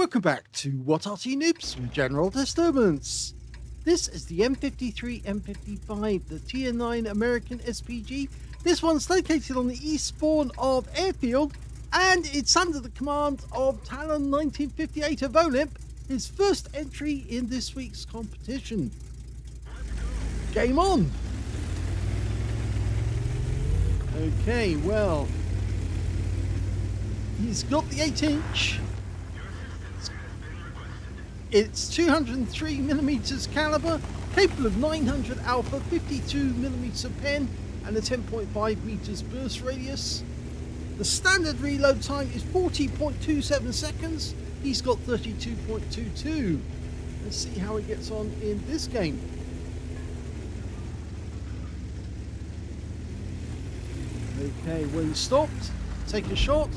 Welcome back to What Arty Noobs with General Disturbance. This is the M53 M55, the Tier 9 American SPG. This one's located on the east spawn of Airfield, and it's under the command of talon1958 of OLIMP, his first entry in this week's competition. Game on! Okay, well, he's got the 8-inch. It's 203mm caliber, capable of 900 alpha, 52mm pen, and a 10.5 meters burst radius. The standard reload time is 40.27 seconds. He's got 32.22. Let's see how he gets on in this game. Okay, when stopped, take a shot.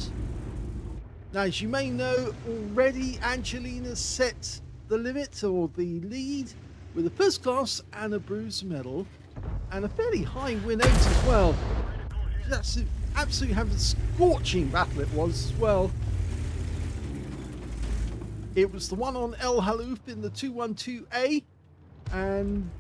Now, as you may know already, Angelina set the limit or the lead with a first class and a bruise medal and a fairly high win rate as well. That's absolutely having a scorching battle it was as well. It was the one on El Halouf in the 212A, and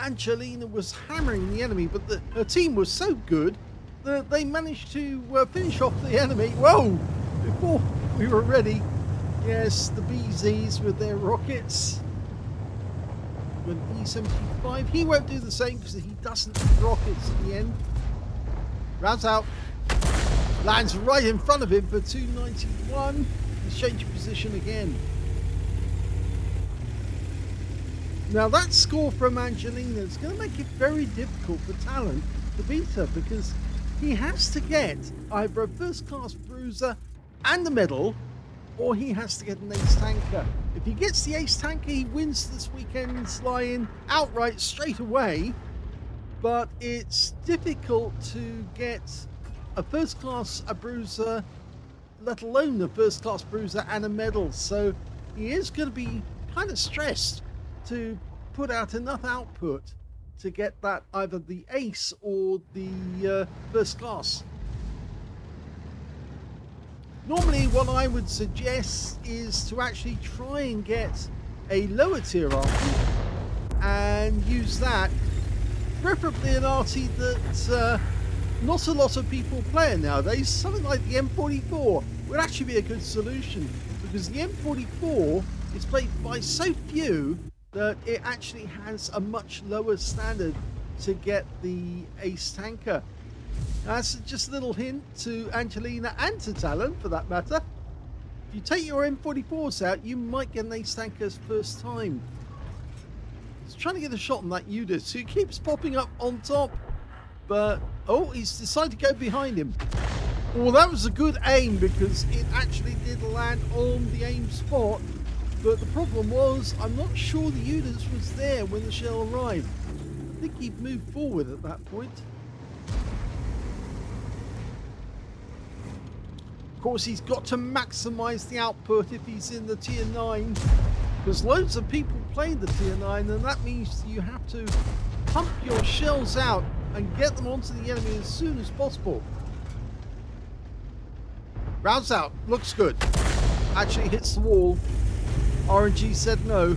Angelina was hammering the enemy, but her team was so good that they managed to finish off the enemy. Whoa! Before we were ready. Yes, the BZs with their rockets. With M75, he won't do the same because he doesn't have rockets at the end. Rounds out. Lands right in front of him for 291. He's changing position again. Now that score from Angelina is going to make it very difficult for Talon to beat her, because he has to get either a first class bruiser and the medal, or he has to get an ace tanker. If he gets the ace tanker, he wins this weekend's lie-in outright straight away, but it's difficult to get a first class bruiser, let alone a first class bruiser and a medal, so he is going to be kind of stressed to put out enough output to get that either the ace or the first class. Normally what I would suggest is to actually try and get a lower tier Arty and use that, preferably an Arty that not a lot of people play nowadays. Something like the M44 would actually be a good solution, because the M44 is played by so few that it actually has a much lower standard to get the ace tanker. That's just a little hint to Angelina and to Talon, for that matter. If you take your M44s out, you might get an ace tanker's first time. He's trying to get a shot on that unit, so he keeps popping up on top. But, oh, he's decided to go behind him. Well, that was a good aim, because it actually did land on the aim spot. But the problem was, I'm not sure the unit was there when the shell arrived. I think he'd moved forward at that point. Of course, he's got to maximize the output if he's in the tier 9, because loads of people play the tier 9, and that means you have to pump your shells out and get them onto the enemy as soon as possible. Rounds out, looks good. Actually hits the wall. RNG said no.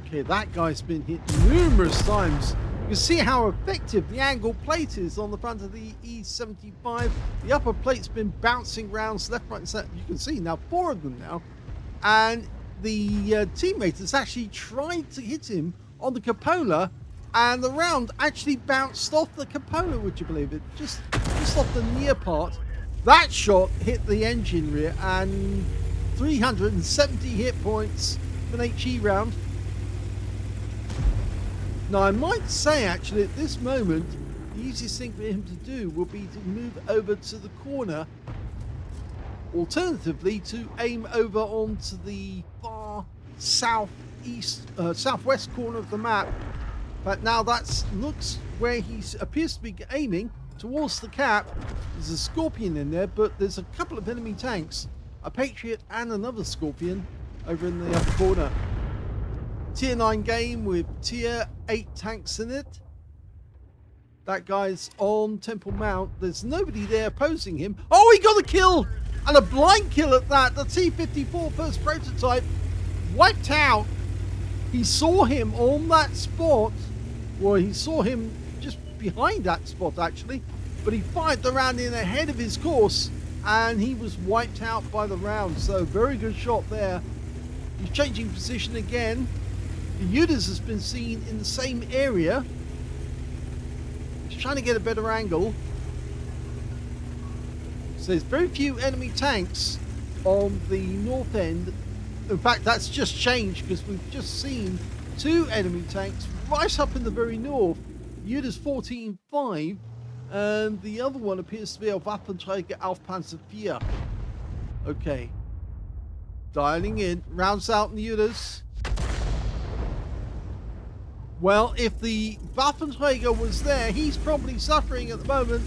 Okay, that guy's been hit numerous times. You can see how effective the angle plate is on the front of the E75. The upper plate's been bouncing rounds left, right and center. You can see now 4 of them now. And the teammate has actually tried to hit him on the cupola, and the round actually bounced off the cupola, would you believe it? Just off the near part. That shot hit the engine rear, and 370 hit points for an HE round. Now, I might say, actually, at this moment, the easiest thing for him to do will be to move over to the corner. Alternatively, to aim over onto the far southwest corner of the map. But now that looks where he appears to be aiming, towards the cap. There's a Scorpion in there, but there's a couple of enemy tanks, a Patriot and another Scorpion over in the upper corner. Tier 9 game with tier 8 tanks in it. That guy's on Temple Mount. There's nobody there opposing him. Oh, he got a kill! And a blind kill at that. The T-54 first prototype wiped out. He saw him on that spot. Well, he saw him just behind that spot, actually. But he fired the round in ahead of his course, and he was wiped out by the round. So, very good shot there. He's changing position again. The Udas has been seen in the same area. He's trying to get a better angle. So there's very few enemy tanks on the north end. In fact, that's just changed because we've just seen 2 enemy tanks right up in the very north. Udas 14.5, and the other one appears to be a Waffenträger Aufpanzer 4. Okay. Dialing in. Rounds out in the Udas. Well, if the Waffenträger was there, he's probably suffering at the moment.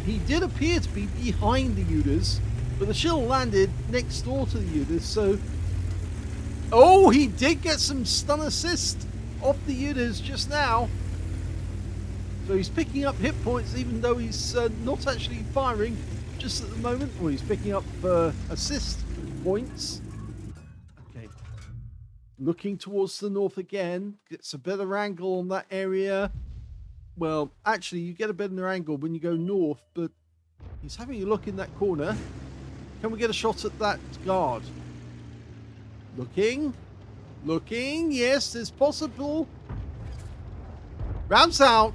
He did appear to be behind the Udas, but the shell landed next door to the Udas, so... Oh, he did get some stun assist off the Udas just now. So he's picking up hit points even though he's not actually firing just at the moment. Well, he's picking up assist points. Okay. Looking towards the north again. Gets a better angle on that area. Well, actually, you get a better angle when you go north, but he's having a look in that corner. Can we get a shot at that guard? Looking. Looking. Yes, it's possible. Rounds out.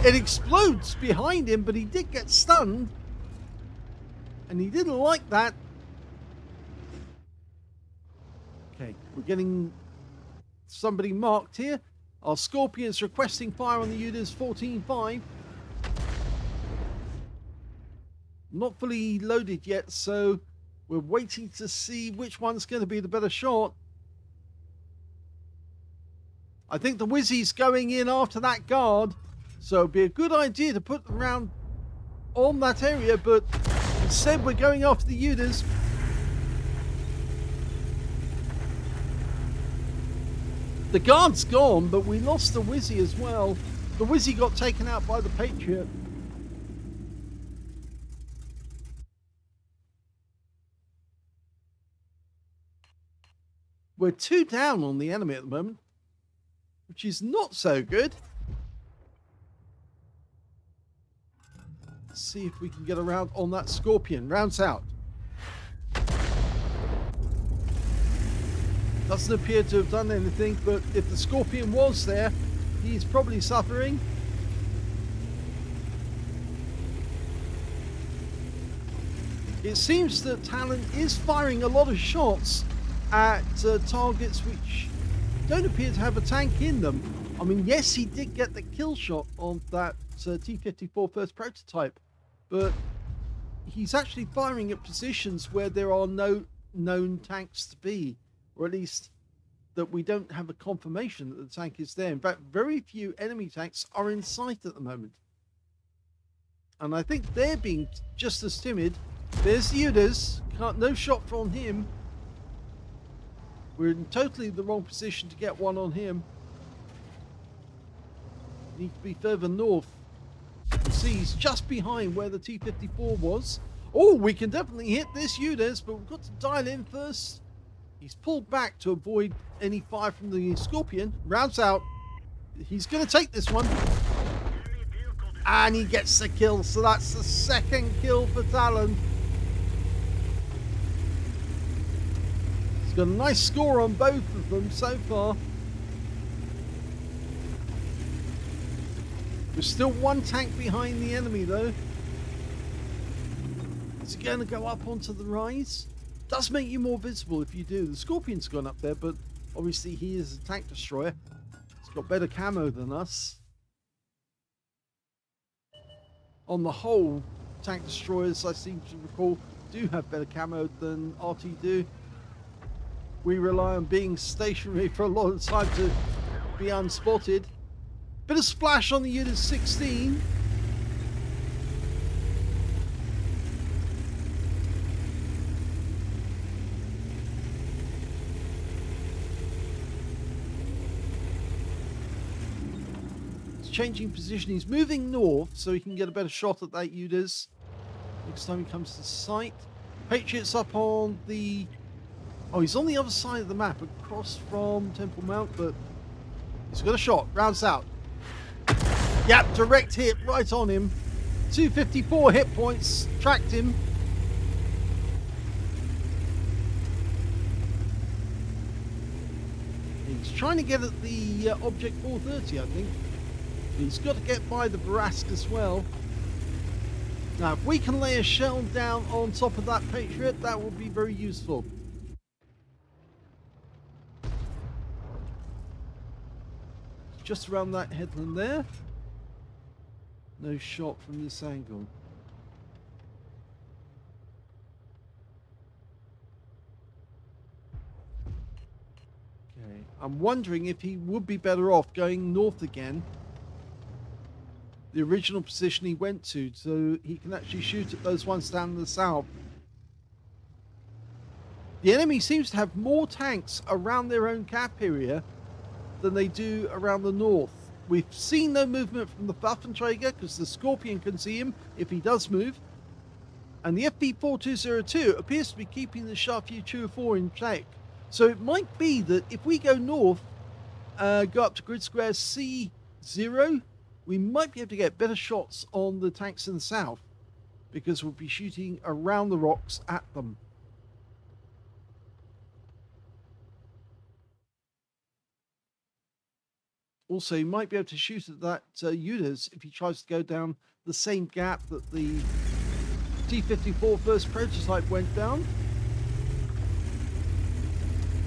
It explodes behind him, but he did get stunned. And he didn't like that. Okay, we're getting somebody marked here. Our Scorpion's requesting fire on the Udas 14.5. Not fully loaded yet, so we're waiting to see which one's going to be the better shot. I think the Wizzy's going in after that guard, so it'd be a good idea to put the round on that area, but instead we're going after the Udas. The guard's gone, but we lost the Wizzy as well. The Wizzy got taken out by the Patriot. We're 2 down on the enemy at the moment, which is not so good. Let's see if we can get around on that Scorpion. Rounds out. Doesn't appear to have done anything, but if the Scorpion was there, he's probably suffering. It seems that Talon is firing a lot of shots at targets which don't appear to have a tank in them. I mean, yes, he did get the kill shot on that T-54 first prototype, but he's actually firing at positions where there are no known tanks to be. Or at least that we don't have a confirmation that the tank is there. In fact, very few enemy tanks are in sight at the moment. And I think they're being just as timid. There's the Udas. No shot from him. We're in totally the wrong position to get one on him. Need to be further north. You see, he's just behind where the T-54 was. Oh, we can definitely hit this Udas, but we've got to dial in first. He's pulled back to avoid any fire from the Scorpion. Rounds out. He's going to take this one. And he gets the kill. So that's the 2nd kill for Talon. He's got a nice score on both of them so far. There's still 1 tank behind the enemy though. Is he going to go up onto the rise? Does make you more visible if you do. The Scorpion's gone up there, but obviously he is a tank destroyer. He's got better camo than us. On the whole, tank destroyers, I seem to recall, do have better camo than Arty do. We rely on being stationary for a lot of time to be unspotted. Bit of splash on the Udas 16. changing position. He's moving north so he can get a better shot at that UDIS next time he comes to sight. Patriot's up on the... Oh, he's on the other side of the map, across from Temple Mount, but he's got a shot. Rounds out. Yep, direct hit right on him. 254 hit points. Tracked him. He's trying to get at the Object 430, I think. He's got to get by the Barask as well. Now, if we can lay a shell down on top of that Patriot, that will be very useful. Just around that headland there. No shot from this angle. Okay, I'm wondering if he would be better off going north again. The original position he went to, so he can actually shoot at those ones down in the south. The enemy seems to have more tanks around their own cap area than they do around the north. We've seen no movement from the Waffenträger because the Scorpion can see him if he does move. And the FP4202 appears to be keeping the Scharfew 204 in check. So it might be that if we go north, go up to grid square C0, we might be able to get better shots on the tanks in the south because we'll be shooting around the rocks at them. Also, you might be able to shoot at that UDIS if he tries to go down the same gap that the T-54 first prototype went down.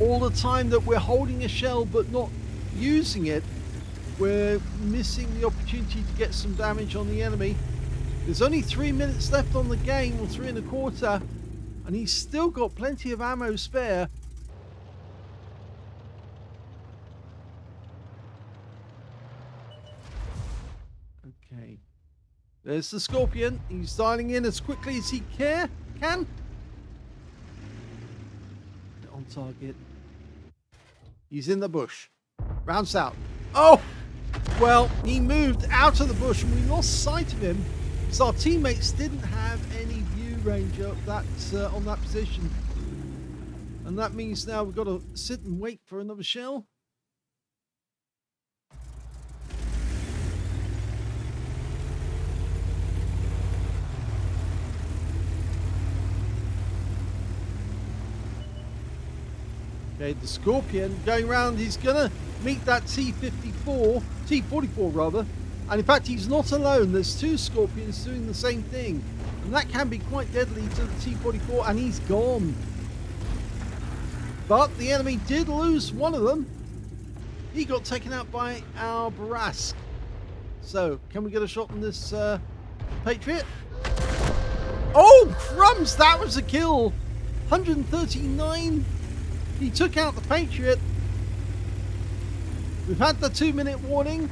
All the time that we're holding a shell but not using it, we're missing the opportunity to get some damage on the enemy. There's only 3 minutes left on the game, or 3 1/4, and he's still got plenty of ammo spare. Okay, there's the Scorpion. He's dialing in as quickly as he can. On target. He's in the bush. Rounds out. Oh! Well, he moved out of the bush and we lost sight of him because our teammates didn't have any view range of that, on that position. And that means now we've got to sit and wait for another shell. Okay, the Scorpion going around, he's gonna meet that T-44 rather, and in fact he's not alone. There's 2 Scorpions doing the same thing, and that can be quite deadly to the T-44, and he's gone. But the enemy did lose one of them. He got taken out by our Barask. So, can we get a shot on this Patriot? Oh, crumbs! That was a kill! 139. He took out the Patriot. We've had the 2-minute warning.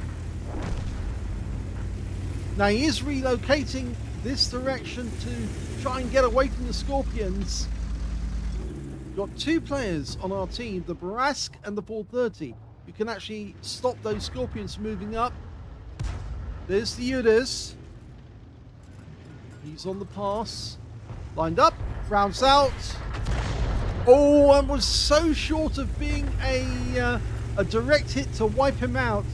Now he is relocating this direction to try and get away from the Scorpions. We've got 2 players on our team, the Barask and the 430. You can actually stop those Scorpions moving up. There's the UDIS. He's on the pass. Lined up. Rounds out. Oh, and was so short of being a direct hit to wipe him out.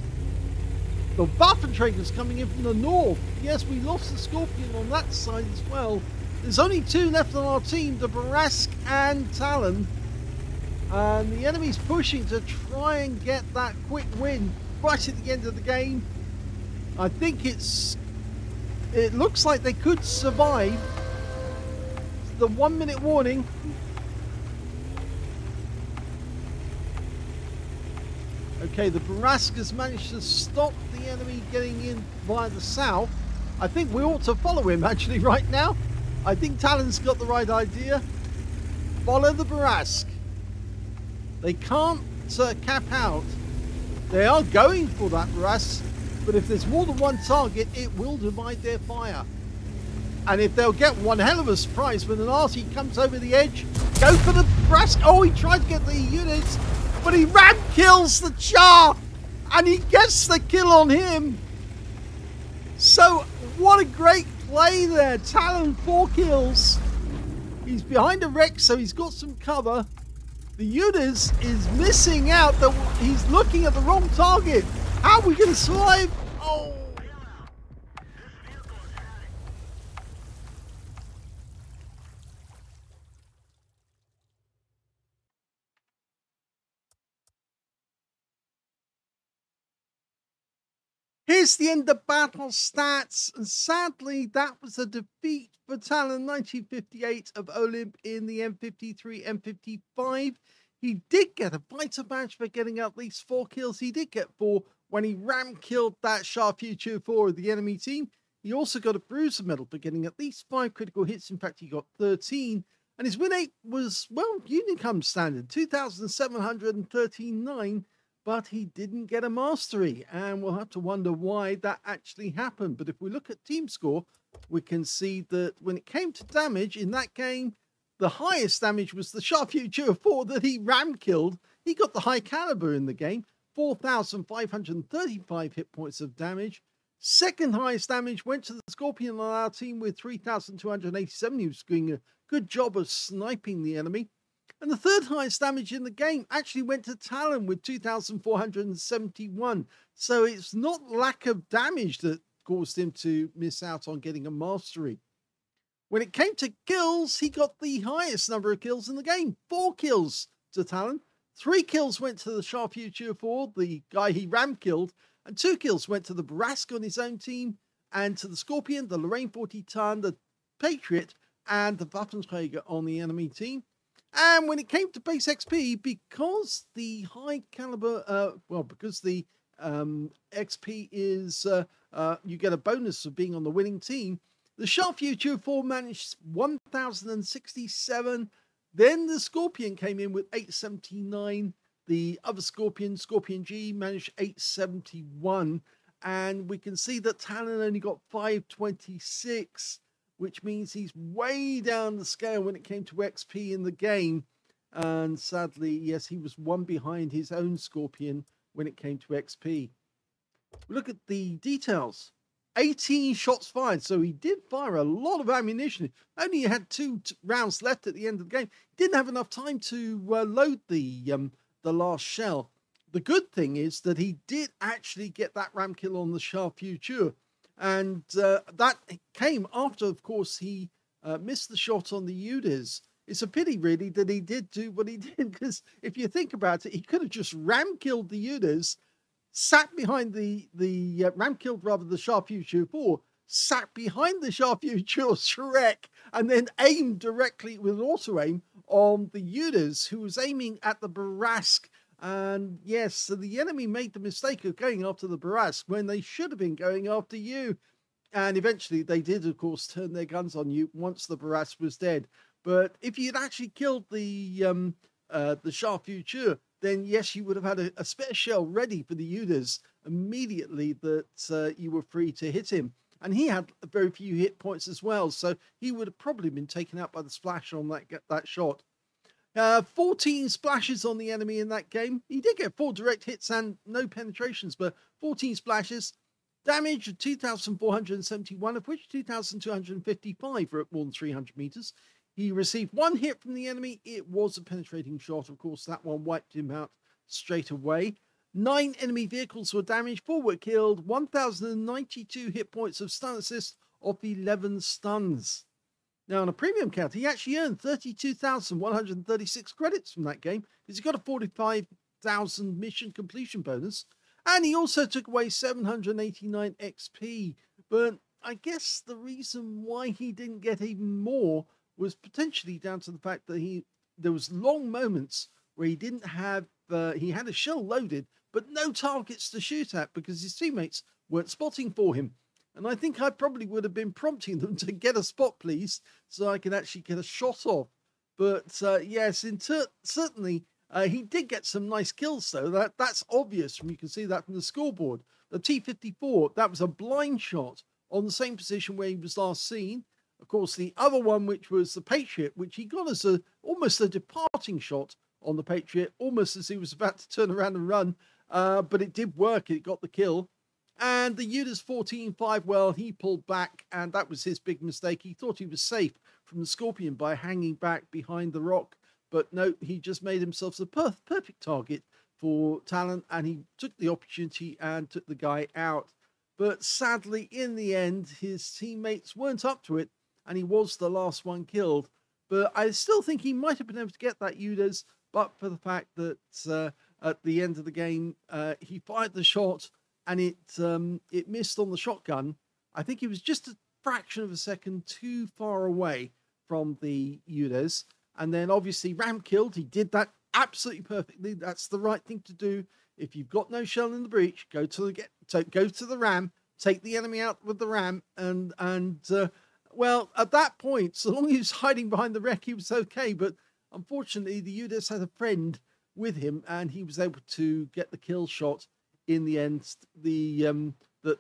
The Waffenträger's coming in from the north. Yes, we lost the Scorpion on that side as well. There's only 2 left on our team, the Barask and Talon. And the enemy's pushing to try and get that quick win right at the end of the game. I think it looks like they could survive the 1-minute warning. Okay, the Barask has managed to stop the enemy getting in via the south. I think we ought to follow him actually right now. I think Talon's got the right idea. Follow the Barask. They can't cap out. They are going for that Barask, but if there's more than one target, it will divide their fire. And if they'll get one hell of a surprise when an Arty comes over the edge, go for the Barask. Oh, he tried to get the units, but he ram kills the Char, and he gets the kill on him. So, what a great play there. Talon, 4 kills. He's behind a wreck, so he's got some cover. The Udas is missing out. He's looking at the wrong target. How are we going to survive? Oh. Here's the end of battle stats, and sadly that was a defeat for talon1958 of OLIMP in the M53, M55. He did get a fighter badge for getting at least 4 kills. He did get 4 when he ram-killed that Shure MV7X of the enemy team. He also got a bruiser medal for getting at least 5 critical hits. In fact, he got 13. And his win rate was, well, Unicum standard, 2,739. But he didn't get a mastery, and we'll have to wonder why that actually happened. But if we look at team score, we can see that when it came to damage in that game, the highest damage was the Shure MV7X that he ram-killed. He got the high caliber in the game, 4,535 hit points of damage. Second highest damage went to the Scorpion on our team with 3,287. He was doing a good job of sniping the enemy. And the third highest damage in the game actually went to Talon with 2,471. So it's not lack of damage that caused him to miss out on getting a mastery. When it came to kills, he got the highest number of kills in the game. 4 kills to Talon. 3 kills went to the Shure MV7X, the guy he ram-killed. And 2 kills went to the Barask on his own team. And to the Scorpion, the Lorraine 40-ton, the Patriot, and the Waffenträger on the enemy team. And when it came to base XP, because the high caliber, because the XP is, you get a bonus for being on the winning team, the Shure MV7X managed 1,067. Then the Scorpion came in with 879. The other Scorpion, Scorpion G, managed 871. And we can see that Talon only got 526. Which means he's way down the scale when it came to XP in the game. And sadly, yes, he was 1 behind his own Scorpion when it came to XP. Look at the details. 18 shots fired. So he did fire a lot of ammunition. Only had 2 rounds left at the end of the game. Didn't have enough time to load the last shell. The good thing is that he did actually get that ram kill on the Shure MV7X. And that came after, of course, he missed the shot on the Udas. It's a pity, really, that he did do what he did, because if you think about it, he could have just ram-killed the Udas, sat behind the ram-killed, rather, the Shure MV7X, sat behind the Shure MV7X Shrek, and then aimed directly with auto-aim on the Udas, who was aiming at the Barask. And yes, so the enemy made the mistake of going after the Barask when they should have been going after you. And eventually they did, of course, turn their guns on you once the Barask was dead. But if you'd actually killed the Shure MV7X, then yes, you would have had a spare shell ready for the Udas immediately that you were free to hit him. And he had very few hit points as well, so he would have probably been taken out by the splash on that shot. 14 splashes on the enemy in that game. He did get 4 direct hits and no penetrations, but 14 splashes. Damage of 2,471, of which 2,255 were at more than 300 meters. He received 1 hit from the enemy. It was a penetrating shot. Of course, that one wiped him out straight away. 9 enemy vehicles were damaged, 4 were killed, 1,092 hit points of stun assist off 11 stuns. Now, on a premium count, he actually earned 32,136 credits from that game because he got a 45,000 mission completion bonus. And he also took away 789 XP. But I guess the reason why he didn't get even more was potentially down to the fact that there was long moments where he didn't have, he had a shell loaded, but no targets to shoot at because his teammates weren't spotting for him. And I think I probably would have been prompting them to get a spot, please, so I can actually get a shot off. But yes, certainly he did get some nice kills, though. That's obvious. You can see that from the scoreboard. The T-54, that was a blind shot on the same position where he was last seen. Of course, the other one, which was the Patriot, which he got as almost a departing shot on the Patriot, almost as he was about to turn around and run. But it did work. It got the kill. And the Udas 14-5, well, he pulled back, and that was his big mistake. He thought he was safe from the Scorpion by hanging back behind the rock, but no, he just made himself the perfect target for Talon, and he took the opportunity and took the guy out. But sadly, in the end, his teammates weren't up to it, and he was the last one killed. But I still think he might have been able to get that Udas, but for the fact that at the end of the game, he fired the shot, and it missed on the shotgun. I think he was just a fraction of a second too far away from the Udas. And then obviously Ram killed. He did that absolutely perfectly. That's the right thing to do. If you've got no shell in the breach, go to the Ram, take the enemy out with the Ram, and well, at that point, so long as he was hiding behind the wreck, he was okay. But unfortunately, the Udas had a friend with him, and he was able to get the kill shot in the end. That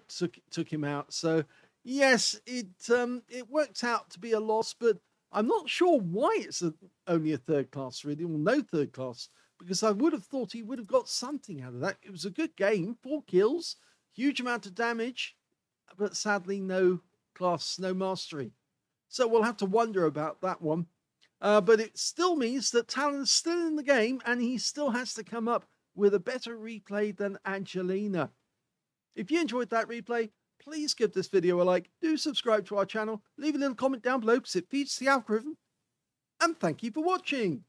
took him out. So yes, it worked out to be a loss, but I'm not sure why it's only a third class, really, or no third class, because I would have thought he would have got something out of that. It was a good game, 4 kills, huge amount of damage, but sadly no class, no mastery. So we'll have to wonder about that one. But it still means that Talon's still in the game, and he still has to come up with a better replay than Angelina. If you enjoyed that replay, please give this video a like, do subscribe to our channel, leave a little comment down below because it feeds the algorithm, and thank you for watching.